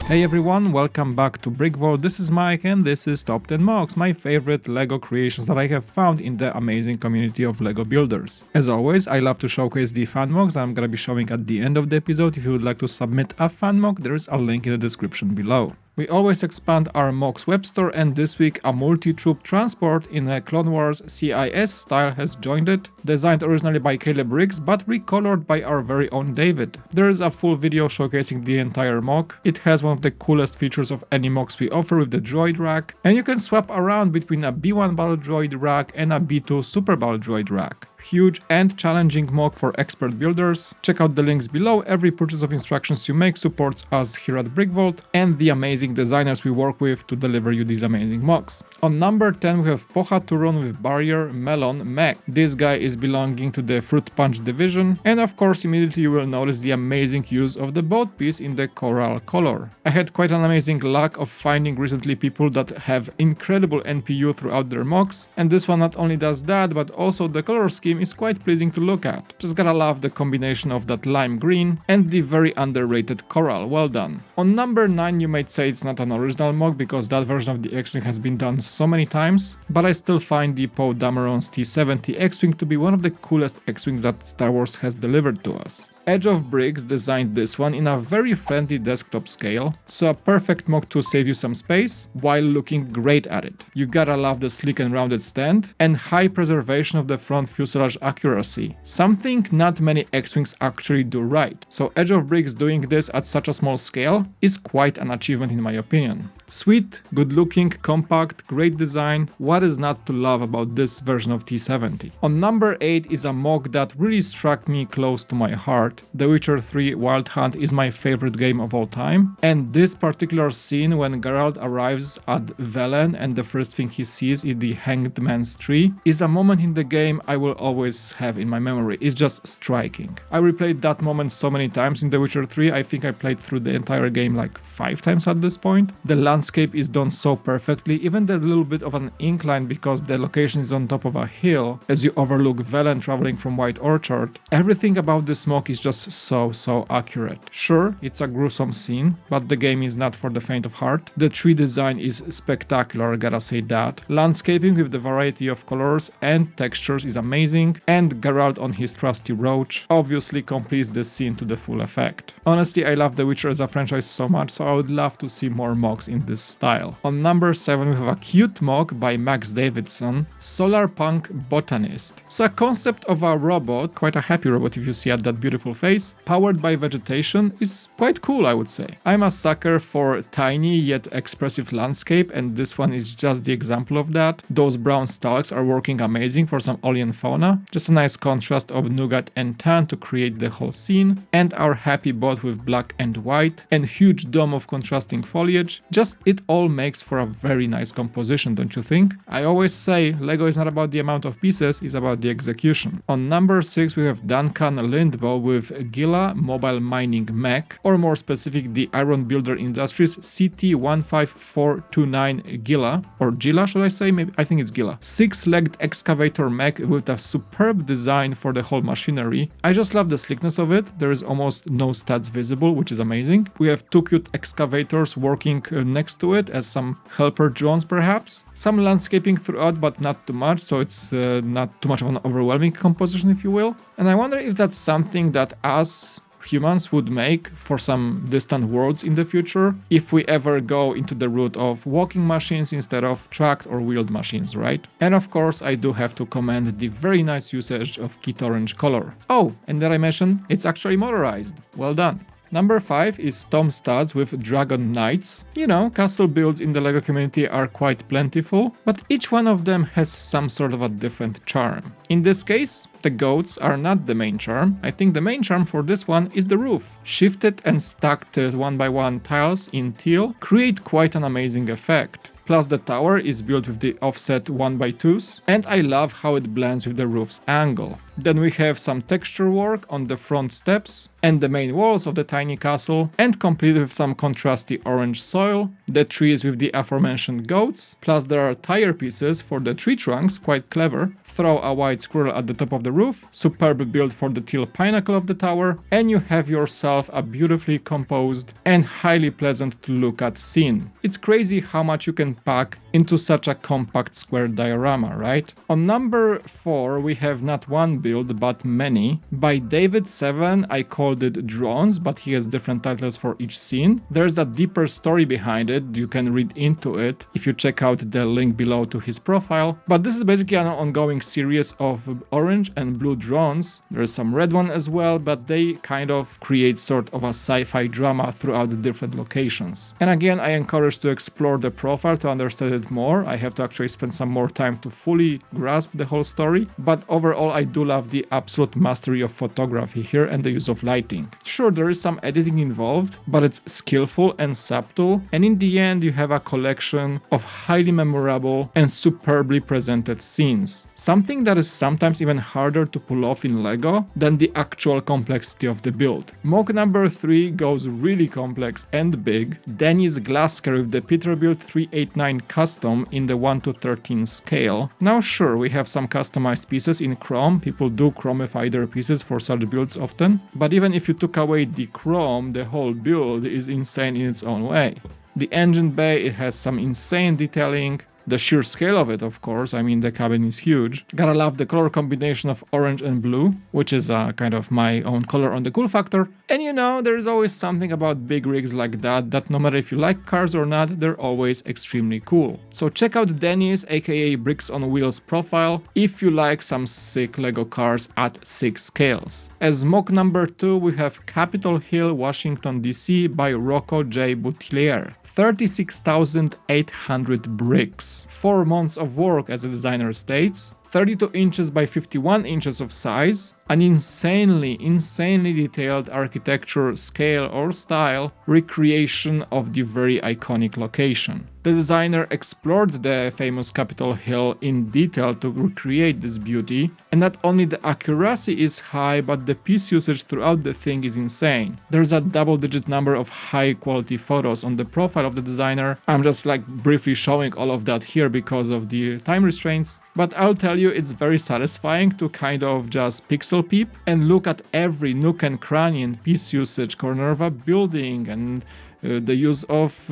Hey everyone, welcome back to Brick Vault. This is Mike and this is Top 10 MOCs, my favorite LEGO creations that I have found in the amazing community of LEGO builders. As always, I love to showcase the fan MOCs I'm gonna be showing at the end of the episode. If you would like to submit a fan MOC, there is a link in the description below. We always expand our MOCs web store, and this week a multi-troop transport in a Clone Wars CIS style has joined it, designed originally by Caleb Riggs but recolored by our very own David. There is a full video showcasing the entire MOC. It has one of the coolest features of any MOCs we offer with the droid rack, and you can swap around between a B1 battle droid rack and a B2 super battle droid rack. Huge and challenging MOC for expert builders. Check out the links below. Every purchase of instructions you make supports us here at Brick Vault and the amazing designers we work with to deliver you these amazing MOCs. On number 10 we have Pocha Turon with barrier melon mech. This guy is belonging to the fruit punch division, and of course immediately you will notice the amazing use of the boat piece in the coral color. I had quite an amazing luck of finding recently people that have incredible NPU throughout their MOCs, and this one not only does that but also the color scheme is quite pleasing to look at. Just gotta love the combination of that lime green and the very underrated coral. Well done. On number 9 you might say it's not an original MOC because that version of the X-Wing has been done so many times, but I still find the Poe Dameron's T-70 X-Wing to be one of the coolest X-Wings that Star Wars has delivered to us. Edge of Bricks designed this one in a very friendly desktop scale, so a perfect MOC to save you some space while looking great at it. You gotta love the sleek and rounded stand and high preservation of the front fuselage accuracy, something not many X-Wings actually do right. So Edge of Bricks doing this at such a small scale is quite an achievement in my opinion. Sweet, good looking, compact, great design. What is not to love about this version of T-70? On number 8 is a MOC that really struck me close to my heart. The Witcher 3 Wild Hunt is my favorite game of all time, and this particular scene when Ghalad arrives at Velen and the first thing he sees is the Hanged Man's tree is a moment in the game I will always have in my memory. It's just striking. I replayed that moment so many times in The Witcher 3, I think I played through the entire game like 5 times at this point. The landscape is done so perfectly, even the little bit of an incline because the location is on top of a hill as you overlook Velen traveling from White Orchard. Everything about this MOC is just so accurate. Sure, it's a gruesome scene, but the game is not for the faint of heart. The tree design is spectacular, gotta say that. Landscaping with the variety of colors and textures is amazing, and Geralt on his trusty roach obviously completes the scene to the full effect. Honestly, I love The Witcher as a franchise so much, so I would love to see more MOCs in this style. On number 7 we have a cute MOC by Max Davidson, Solarpunk BOTanist. So a concept of a robot, quite a happy robot if you see at that beautiful face, powered by vegetation is quite cool, I would say. I'm a sucker for tiny yet expressive landscape, and this one is just the example of that. Those brown stalks are working amazing for some alien fauna, just a nice contrast of nougat and tan to create the whole scene, and our happy bot with black and white and huge dome of contrasting foliage. Just it all makes for a very nice composition, don't you think? I always say LEGO is not about the amount of pieces, it's about the execution. On number 6 we have Duncan Lindbo with Gila Mobile Mining Mech, or more specific the Iron Builder Industries CT15429 Gila, or Gila should I say, maybe I think it's Gila. 6-legged excavator mech with a superb design for the whole machinery. I just love the sleekness of it. There is almost no stats visible, which is amazing. We have 2 cute excavators working next to it as some helper drones perhaps. Some landscaping throughout but not too much, so it's not too much of an overwhelming composition if you will. And I wonder if that's something that us humans would make for some distant worlds in the future if we ever go into the route of walking machines instead of tracked or wheeled machines, right? And of course I do have to commend the very nice usage of kit orange color. Oh, and did I mention it's actually motorized? Well done. Number 5 is TomStuds with Dragon Knights. You know, castle builds in the LEGO community are quite plentiful, but each one of them has some sort of a different charm. In this case, the goats are not the main charm. I think the main charm for this one is the roof. Shifted and stacked 1x1 tiles in teal create quite an amazing effect. Plus the tower is built with the offset 1x2s, and I love how it blends with the roof's angle. Then we have some texture work on the front steps and the main walls of the tiny castle, and complete with some contrasty orange soil, the trees with the aforementioned goats, plus there are tire pieces for the tree trunks, quite clever, throw a white squirrel at the top of the roof, superb build for the teal pinnacle of the tower, and you have yourself a beautifully composed and highly pleasant to look at scene. It's crazy how much you can pack into such a compact square diorama, right? On number 4 we have not one build but many. By Devid VII I called it Drones, but he has different titles for each scene. There's a deeper story behind it, you can read into it if you check out the link below to his profile. But this is basically an ongoing series of orange and blue drones. There's some red one as well, but they kind of create sort of a sci-fi drama throughout the different locations. And again, I encourage to explore the profile to understand it more. I have to actually spend some more time to fully grasp the whole story, but overall I do love the absolute mastery of photography here and the use of lighting. Sure, there is some editing involved, but it's skillful and subtle, and in the end you have a collection of highly memorable and superbly presented scenes. Something that is sometimes even harder to pull off in LEGO than the actual complexity of the build. MOC number 3 goes really complex and big. Denny's Glaasker with the Peterbilt 389 custom in the 1:13 scale. Now sure, we have some customized pieces in chrome, people do chromify their pieces for such builds often, but even if you took away the chrome, the whole build is insane in its own way. The engine bay, it has some insane detailing. The sheer scale of it, of course, I mean the cabin is huge. Gotta love the color combination of orange and blue, which is kind of my own color on the cool factor. And you know, there is always something about big rigs like that no matter if you like cars or not, they're always extremely cool. So check out Denny's aka Bricks on Wheels profile if you like some sick LEGO cars at 6 scales. As MOC number 2 we have Capitol Hill, Washington DC by Rocco J. Buttliere. 36,800 bricks. 4 months of work, as the designer states. 32 inches by 51 inches of size, an insanely detailed architecture, scale or style recreation of the very iconic location. The designer explored the famous Capitol Hill in detail to recreate this beauty, and not only the accuracy is high, but the piece usage throughout the thing is insane. There's a double-digit number of high-quality photos on the profile of the designer. I'm just like briefly showing all of that here because of the time restraints, but I'll tell you, it's very satisfying to kind of just pixel peep and look at every nook and cranny and piece usage, corner of a building, and the use of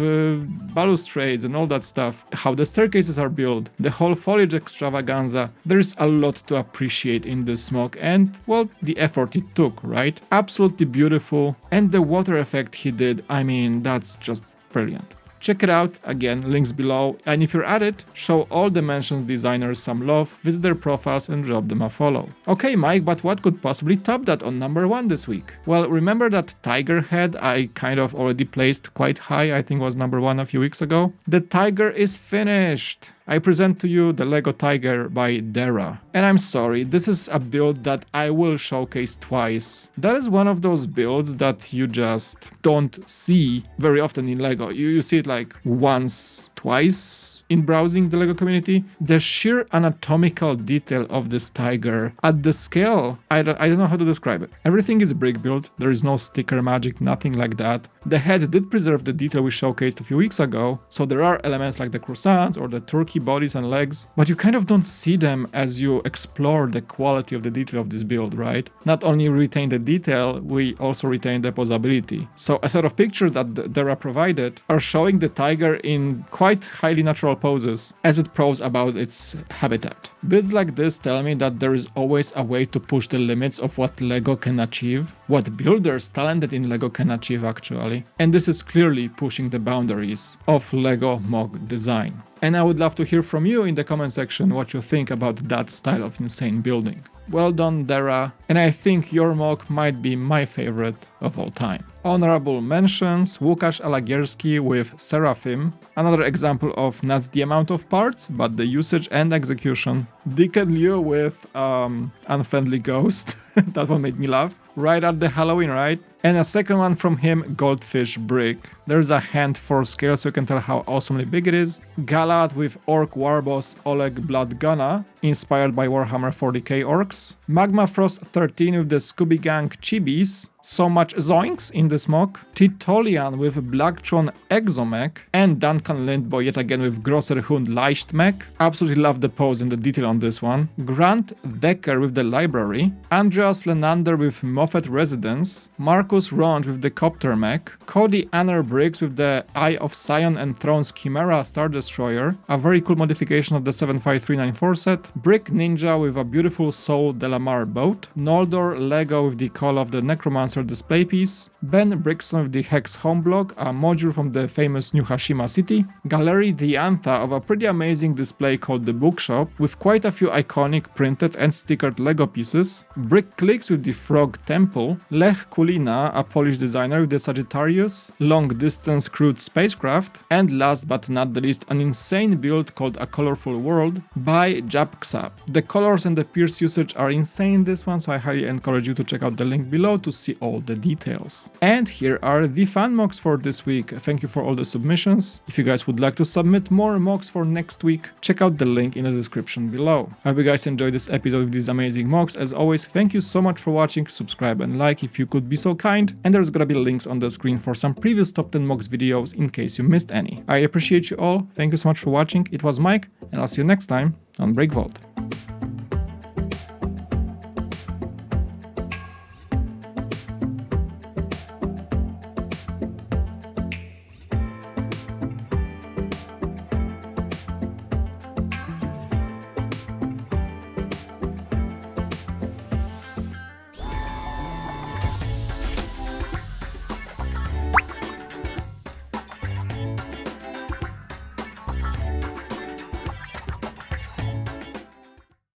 balustrades and all that stuff, how the staircases are built, the whole foliage extravaganza. There's a lot to appreciate in this MOC and, well, the effort it took, right? Absolutely beautiful, and the water effect he did, I mean, that's just brilliant. Check it out, again, links below, and if you're at it, show all the mentions designers some love, visit their profiles and drop them a follow. Okay Mike, but what could possibly top that on number 1 this week? Well, remember that tiger head I kind of already placed quite high, I think was number 1 a few weeks ago? The tiger is finished! I present to you the LEGO Tiger by Dera. And I'm sorry, this is a build that I will showcase twice. That is one of those builds that you just don't see very often in LEGO. You see it like once, twice in browsing the LEGO community. The sheer anatomical detail of this tiger at the scale, I don't know how to describe it. Everything is brick built, there is no sticker magic, nothing like that. The head did preserve the detail we showcased a few weeks ago, so there are elements like the croissants or the turkey bodies and legs, but you kind of don't see them as you explore the quality of the detail of this build, right? Not only retain the detail, we also retain the posability. So a set of pictures that Dera provided are showing the tiger in quite highly natural poses as it proves about its habitat. Builds like this tell me that there is always a way to push the limits of what LEGO can achieve, what builders talented in LEGO can achieve actually, and this is clearly pushing the boundaries of LEGO MOC design. And I would love to hear from you in the comment section what you think about that style of insane building. Well done, Dera, and I think your MOC might be my favorite of all time. Honorable mentions: Łukasz Alagierski with Seraphim, another example of not the amount of parts, but the usage and execution. Dicken with Unfriendly Ghost, that one made me laugh. Right at the Halloween, right? And a second one from him, Goldfish brick. There's a hand for scale so you can tell how awesomely big it is. Ghalad with Orc Warboss Oleg Bludgunna, inspired by Warhammer 40k orcs. Magma Frost 13 with the Scooby gang Chibis. So much zoinks in this mock. Titolian with Blacktron Exo-Mech, and Duncan Lindbo yet again with Grosser Hund Leichtmech. Absolutely love the pose and the detail on this one. Grant Decker with the library. Andreas Lenander with Moffat Residence. Marcus Ronge with the Copter Mech. Cody Anner Briggs with the Eye of Sion and Throne's Chimera Star Destroyer. A very cool modification of the 75394 set. Brick Ninja with a beautiful Soul Delamar boat. Noldor Lego with the Call of the Necromancer display piece. Ben Brixton with the Hex Homeblock, a module from the famous New Hashima city. Gallery the Antha of a pretty amazing display called the Bookshop, with quite a few iconic printed and stickered Lego pieces. Brick Clicks with the Frog Temple. Lech Kulina, a Polish designer with the Sagittarius. Long Distance Crewed Spacecraft. And last but not the least, an insane build called A Colorful World by Japxa. The colors and the pierce usage are insane this one, so I highly encourage you to check out the link below to see all the details. And here are the fan mocks for this week. Thank you for all the submissions. If you guys would like to submit more mocks for next week, check out the link in the description below. I hope you guys enjoyed this episode with these amazing mocks. As always, thank you so much for watching. Subscribe and like if you could be so kind, and there's gonna be links on the screen for some previous top 10 mocks videos in case you missed any. I appreciate you all. Thank you so much for watching. It was Mike, and I'll see you next time on BreakVault.